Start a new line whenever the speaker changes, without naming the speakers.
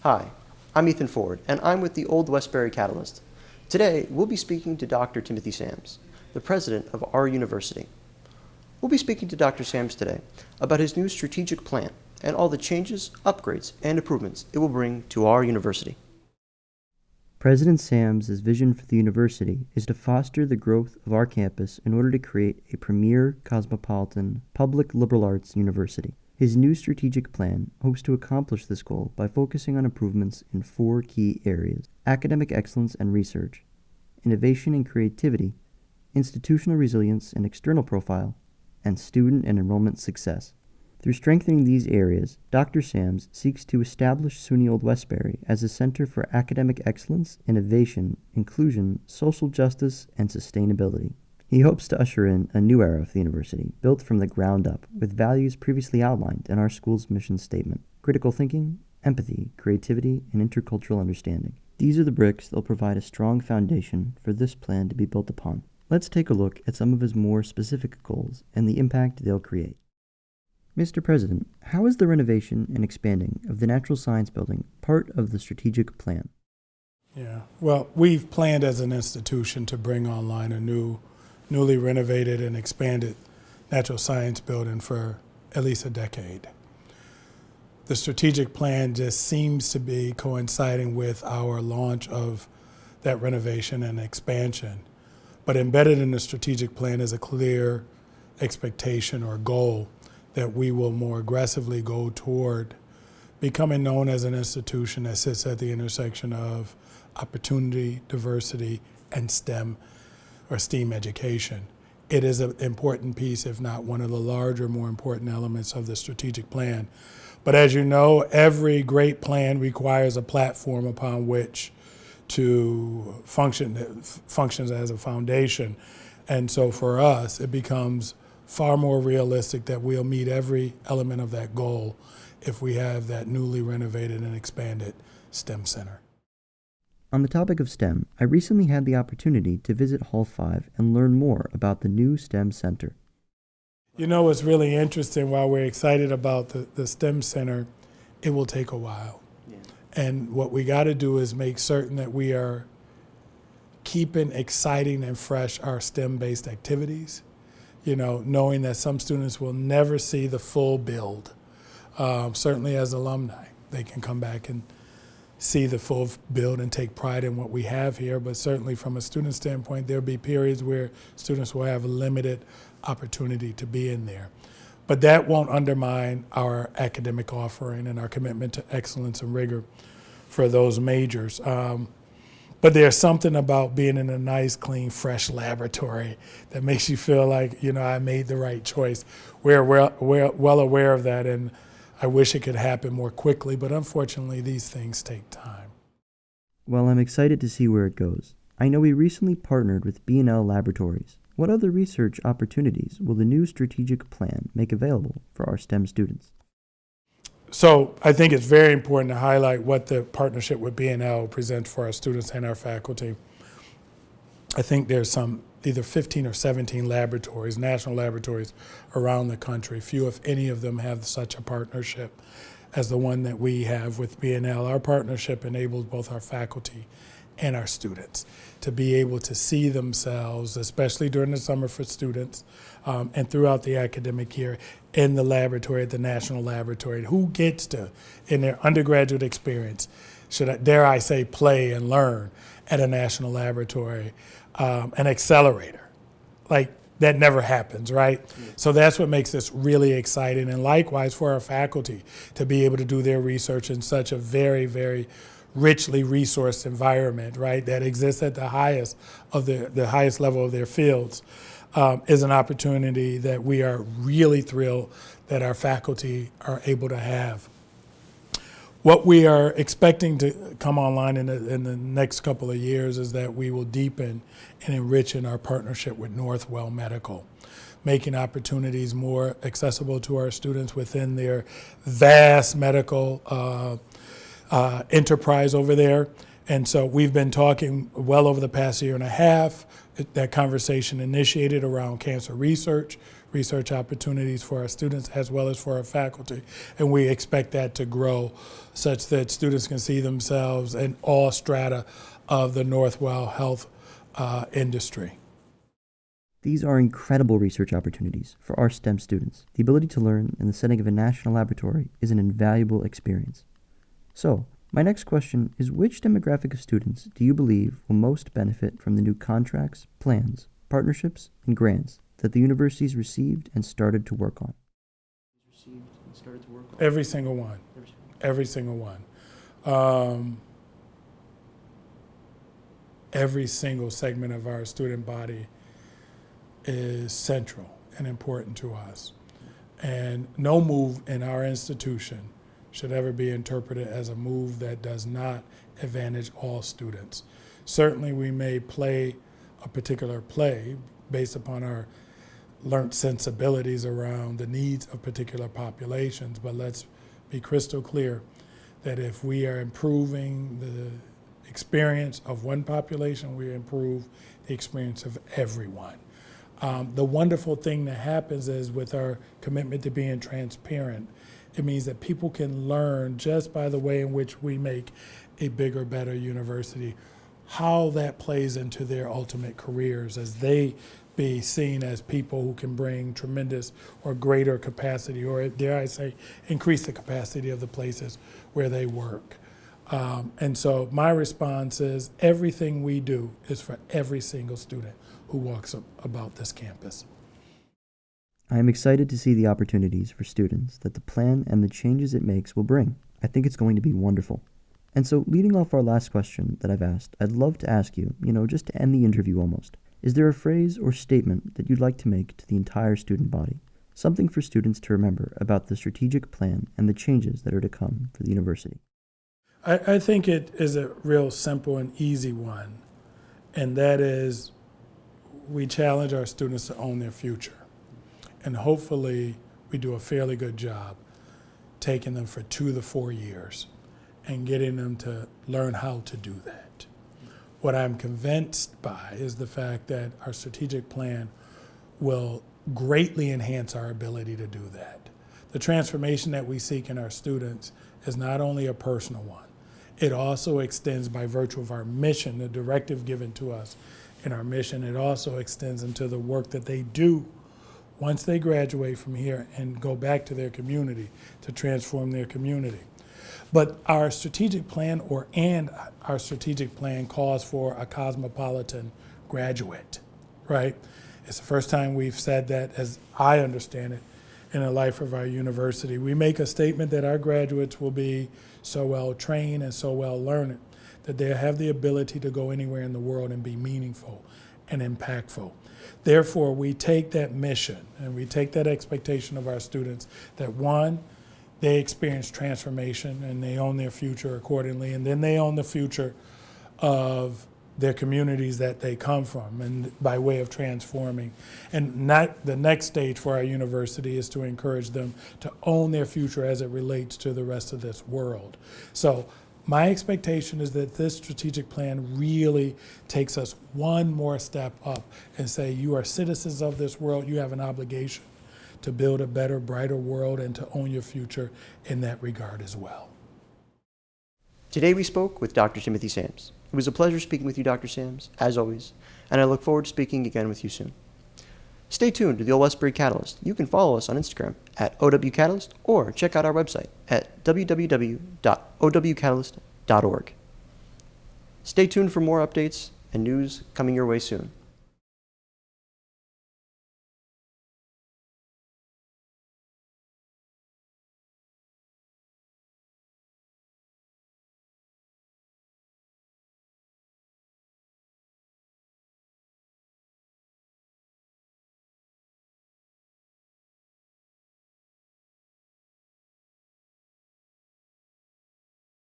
Hi, I'm Ethan Ford, and I'm with the Old Westbury Catalyst. Today, we'll be speaking to Dr. Timothy Sams, the president of our university. We'll be speaking to Dr. Sams today about his new strategic plan and all the changes, upgrades, and improvements it will bring to our university.
President Sams' vision for the university is to foster the growth of our campus in order to create a premier, cosmopolitan, public liberal arts university. His new strategic plan hopes to accomplish this goal by focusing on improvements in 4 key areas: academic excellence and research, innovation and creativity, institutional resilience and external profile, and student and enrollment success. Through strengthening these areas, Dr. Sams seeks to establish SUNY Old Westbury as a center for academic excellence, innovation, inclusion, social justice, and sustainability. He hopes to usher in a new era of the university, built from the ground up, with values previously outlined in our school's mission statement: critical thinking, empathy, creativity, and intercultural understanding. These are the bricks that will provide a strong foundation for this plan to be built upon. Let's take a look at some of his more specific goals and the impact they'll create. Mr. President, how is the renovation and expanding of the Natural Science Building part of the strategic plan?
Yeah, well, we've planned as an institution to bring online a newly renovated and expanded Natural Science Building for at least a decade. The strategic plan just seems to be coinciding with our launch of that renovation and expansion. But embedded in the strategic plan is a clear expectation or goal that we will more aggressively go toward becoming known as an institution that sits at the intersection of opportunity, diversity, and STEM or STEAM education. It is an important piece, if not one of the larger, more important elements of the strategic plan. But as you know, every great plan requires a platform upon which to functions as a foundation. And so for us, it becomes far more realistic that we'll meet every element of that goal if we have that newly renovated and expanded STEM center.
On the topic of STEM, I recently had the opportunity to visit Hall 5 and learn more about the new STEM Center.
You know, it's really interesting. While we're excited about the STEM Center, it will take a while. Yeah. And what we got to do is make certain that we are keeping exciting and fresh our STEM-based activities. You know, knowing that some students will never see the full build. Certainly as alumni, they can come back and see the full build and take pride in what we have here, but certainly from a student standpoint, there'll be periods where students will have a limited opportunity to be in there. But that won't undermine our academic offering and our commitment to excellence and rigor for those majors. But there's something about being in a nice, clean, fresh laboratory that makes you feel like, you know, I made the right choice. We're well aware of that, and I wish it could happen more quickly, but unfortunately, these things take time.
Well, I'm excited to see where it goes. I know we recently partnered with B&L Laboratories. What other research opportunities will the new strategic plan make available for our STEM students?
So I think it's very important to highlight what the partnership with B&L presents for our students and our faculty. I think there's some either 15 or 17 laboratories, national laboratories around the country. Few, if any of them, have such a partnership as the one that we have with B&L. Our partnership enables both our faculty and our students to be able to see themselves, especially during the summer for students and throughout the academic year, in the laboratory, at the national laboratory. Who gets to, in their undergraduate experience, dare I say, play and learn at a national laboratory, an accelerator. Like, that never happens, right? Yeah. So that's what makes this really exciting. And likewise for our faculty to be able to do their research in such a very, very richly resourced environment, right, that exists at the highest of the highest level of their fields, is an opportunity that we are really thrilled that our faculty are able to have. What we are expecting to come online in the next couple of years is that we will deepen and enrich in our partnership with Northwell Medical, making opportunities more accessible to our students within their vast medical enterprise over there. And so we've been talking well over the past year and a half. That conversation initiated around cancer research research opportunities for our students as well as for our faculty. And we expect that to grow such that students can see themselves in all strata of the Northwell health industry.
These are incredible research opportunities for our STEM students. The ability to learn in the setting of a national laboratory is an invaluable experience. So, my next question is, which demographic of students do you believe will most benefit from the new contracts, plans, partnerships, and grants that the university's received and started to work on?
Every single one. Every single one. Every single segment of our student body is central and important to us. And no move in our institution should ever be interpreted as a move that does not advantage all students. Certainly we may play a particular play based upon our learned sensibilities around the needs of particular populations, but let's be crystal clear that if we are improving the experience of one population, we improve the experience of everyone. The wonderful thing that happens is with our commitment to being transparent, it means that people can learn just by the way in which we make a bigger, better university, how that plays into their ultimate careers as they be seen as people who can bring tremendous or greater capacity, or dare I say, increase the capacity of the places where they work. And so my response is everything we do is for every single student who walks about this campus.
I am excited to see the opportunities for students that the plan and the changes it makes will bring. I think it's going to be wonderful. And so, leading off our last question that I've asked, I'd love to ask you, just to end the interview almost, is there a phrase or statement that you'd like to make to the entire student body? Something for students to remember about the strategic plan and the changes that are to come for the university?
I think it is a real simple and easy one, and that is we challenge our students to own their future. And hopefully we do a fairly good job taking them for 2 to 4 years and getting them to learn how to do that. What I'm convinced by is the fact that our strategic plan will greatly enhance our ability to do that. The transformation that we seek in our students is not only a personal one, it also extends by virtue of our mission, the directive given to us in our mission. It also extends into the work that they do once they graduate from here and go back to their community to transform their community. But our strategic plan our strategic plan calls for a cosmopolitan graduate, right? It's the first time we've said that, as I understand it, in the life of our university. We make a statement that our graduates will be so well trained and so well learned that they have the ability to go anywhere in the world and be meaningful and impactful. Therefore, we take that mission and we take that expectation of our students that, one, they experience transformation and they own their future accordingly, and then they own the future of their communities that they come from, and by way of transforming. And the next stage for our university is to encourage them to own their future as it relates to the rest of this world. So my expectation is that this strategic plan really takes us one more step up and say, you are citizens of this world, you have an obligation to build a better, brighter world and to own your future in that regard as well.
Today we spoke with Dr. Timothy Sams. It was a pleasure speaking with you, Dr. Sams, as always, and I look forward to speaking again with you soon. Stay tuned to the Old Westbury Catalyst. You can follow us on Instagram at OWCatalyst or check out our website at www.owcatalyst.org. Stay tuned for more updates and news coming your way soon.